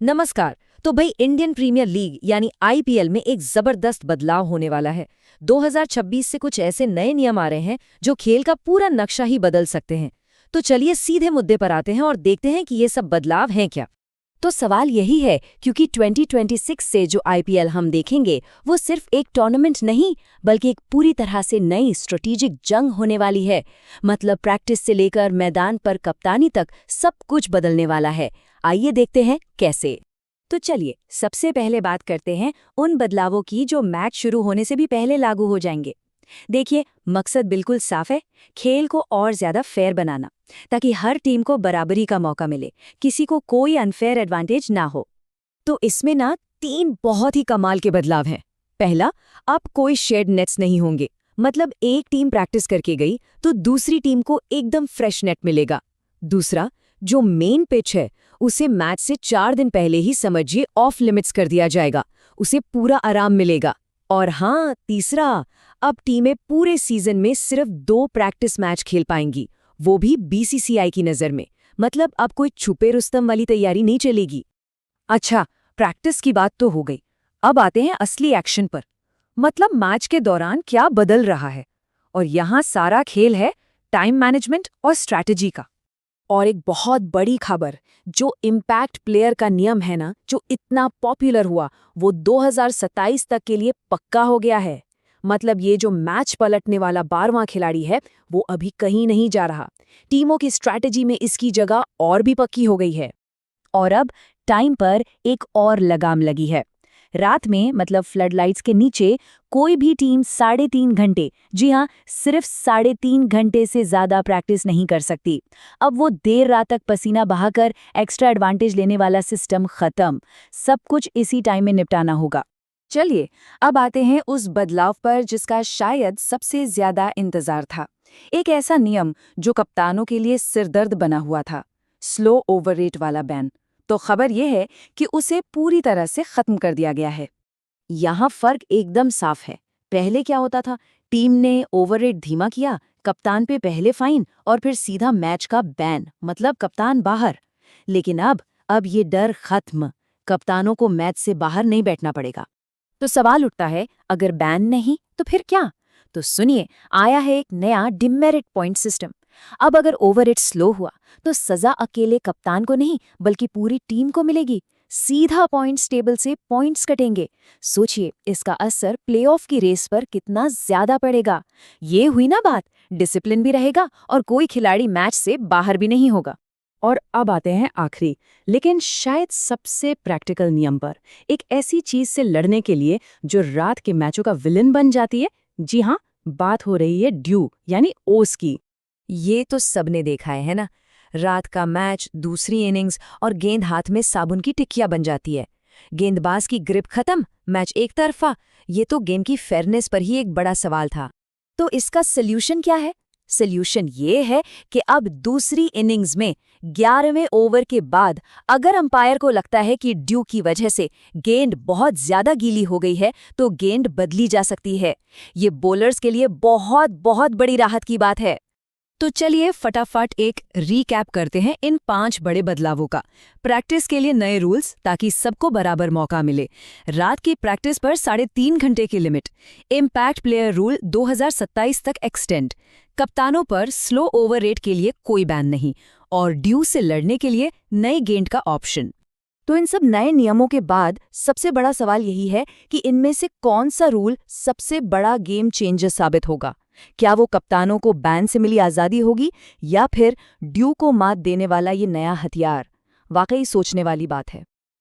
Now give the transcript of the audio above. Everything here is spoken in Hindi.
नमस्कार। तो भाई इंडियन प्रीमियर लीग यानी आईपीएल में एक जबरदस्त बदलाव होने वाला है। 2026 से कुछ ऐसे नए नियम आ रहे हैं जो खेल का पूरा नक्शा ही बदल सकते हैं। तो चलिए सीधे मुद्दे पर आते हैं और देखते हैं कि ये सब बदलाव हैं क्या। तो सवाल यही है क्योंकि 2026 से जो आईपीएल हम देखेंगे वो सिर्फ एक टूर्नामेंट नहीं बल्कि एक पूरी तरह से नई स्ट्रेटेजिक जंग होने वाली है। मतलब प्रैक्टिस से लेकर मैदान पर कप्तानी तक सब कुछ बदलने वाला है। आइए देखते हैं कैसे। तो चलिए सबसे पहले बात करते हैं उन बदलावों की जो मैच शुरू होने से भी पहले लागू हो जाएंगे। देखिए, मकसद बिल्कुल साफ है, खेल को और ज्यादा फेयर बनाना, ताकि हर टीम को बराबरी का मौका मिले, किसी को कोई अनफेयर एडवांटेज ना हो। तो इसमें ना 3 बहुत ही कमाल के बदलाव हैं। पहला, अब कोई शेड नेट्स नहीं होंगे। मतलब एक टीम प्रैक्टिस करके गई तो दूसरी टीम को एकदम फ्रेश नेट मिलेगा। दूसरा, जो मेन पिच है उसे मैच से 4 दिन पहले ही समझिए ऑफ लिमिट्स कर दिया जाएगा, उसे पूरा आराम मिलेगा। और हाँ, तीसरा, अब टीमें पूरे सीजन में सिर्फ 2 प्रैक्टिस मैच खेल पाएंगी, वो भी बीसीसीआई की नज़र में। मतलब अब कोई छुपे रुस्तम वाली तैयारी नहीं चलेगी। अच्छा, प्रैक्टिस की बात तो हो गई, अब आते हैं असली एक्शन पर। मतलब मैच के दौरान क्या बदल रहा है। और यहाँ सारा खेल है टाइम मैनेजमेंट और स्ट्रैटेजी का। और एक बहुत बड़ी खबर, जो इम्पैक्ट प्लेयर का नियम है ना, जो इतना पॉपुलर हुआ, वो 2027 तक के लिए पक्का हो गया है। मतलब ये जो मैच पलटने वाला 12वां खिलाड़ी है वो अभी कहीं नहीं जा रहा। टीमों की स्ट्रैटेजी में इसकी जगह और भी पक्की हो गई है। और अब टाइम पर एक और लगाम लगी है। रात में, मतलब फ्लडलाइट्स के नीचे, कोई भी टीम 3.5 घंटे, जी हाँ, सिर्फ 3.5 घंटे से ज्यादा प्रैक्टिस नहीं कर सकती। अब वो देर रात तक पसीना बहाकर एक्स्ट्रा एडवांटेज लेने वाला सिस्टम खत्म। सब कुछ इसी टाइम में निपटाना होगा। चलिए अब आते हैं उस बदलाव पर जिसका शायद सबसे ज्यादा इंतजार था। एक ऐसा नियम जो कप्तानों के लिए सिरदर्द बना हुआ था, स्लो ओवररेट वाला बैन। तो खबर यह है कि उसे पूरी तरह से खत्म कर दिया गया है। यहाँ फर्क एकदम साफ है। पहले क्या होता था, टीम ने ओवररेट धीमा किया, कप्तान पे पहले फाइन और फिर सीधा मैच का बैन, मतलब कप्तान बाहर। लेकिन अब ये डर खत्म, कप्तानों को मैच से बाहर नहीं बैठना पड़ेगा। तो सवाल उठता है, अगर बैन नहीं तो फिर क्या? तो सुनिए, आया है एक नया डिमेरिट पॉइंट सिस्टम। अब अगर ओवररेट स्लो हुआ तो सजा अकेले कप्तान को नहीं बल्कि पूरी टीम को मिलेगी। सीधा पॉइंट्स टेबल से पॉइंट्स कटेंगे। सोचिए इसका असर प्लेऑफ की रेस पर कितना ज्यादा पड़ेगा। ये हुई ना बात, डिसिप्लिन भी रहेगा और कोई खिलाड़ी मैच से बाहर भी नहीं होगा। और अब आते हैं आखिरी, लेकिन शायद सबसे प्रैक्टिकल नियम पर, एक ऐसी चीज से लड़ने के लिए जो रात के मैचों का विलन बन जाती है। जी हाँ, बात हो रही है ड्यू यानी ओस की। ये तो सबने देखा है ना, रात का मैच, दूसरी इनिंग्स और गेंद हाथ में साबुन की टिक्कियां बन जाती है। गेंदबाज की ग्रिप खत्म, मैच एक तरफा। ये तो गेम की फेयरनेस पर ही एक बड़ा सवाल था। तो इसका सल्यूशन क्या है? सल्यूशन ये है कि अब दूसरी इनिंग्स में 11वें ओवर के बाद अगर अंपायर को लगता है कि ड्यू की वजह से गेंद बहुत ज्यादा गीली हो गई है तो गेंद बदली जा सकती है। ये बॉलर्स के लिए बहुत बहुत बड़ी राहत की बात है। तो चलिए फटाफट एक रीकैप करते हैं इन 5 बड़े बदलावों का। प्रैक्टिस के लिए नए रूल्स ताकि सबको बराबर मौका मिले। रात की प्रैक्टिस पर 3.5 घंटे की लिमिट। इम्पैक्ट प्लेयर रूल 2027 तक एक्सटेंड। कप्तानों पर स्लो ओवररेट के लिए कोई बैन नहीं। और ड्यू से लड़ने के लिए नई गेंद का ऑप्शन। तो इन सब नए नियमों के बाद सबसे बड़ा सवाल यही है कि इनमें से कौन सा रूल सबसे बड़ा गेम चेंजर साबित होगा। क्या वो कप्तानों को बैन से मिली आज़ादी होगी या फिर ड्यू को मात देने वाला ये नया हथियार? वाकई सोचने वाली बात है।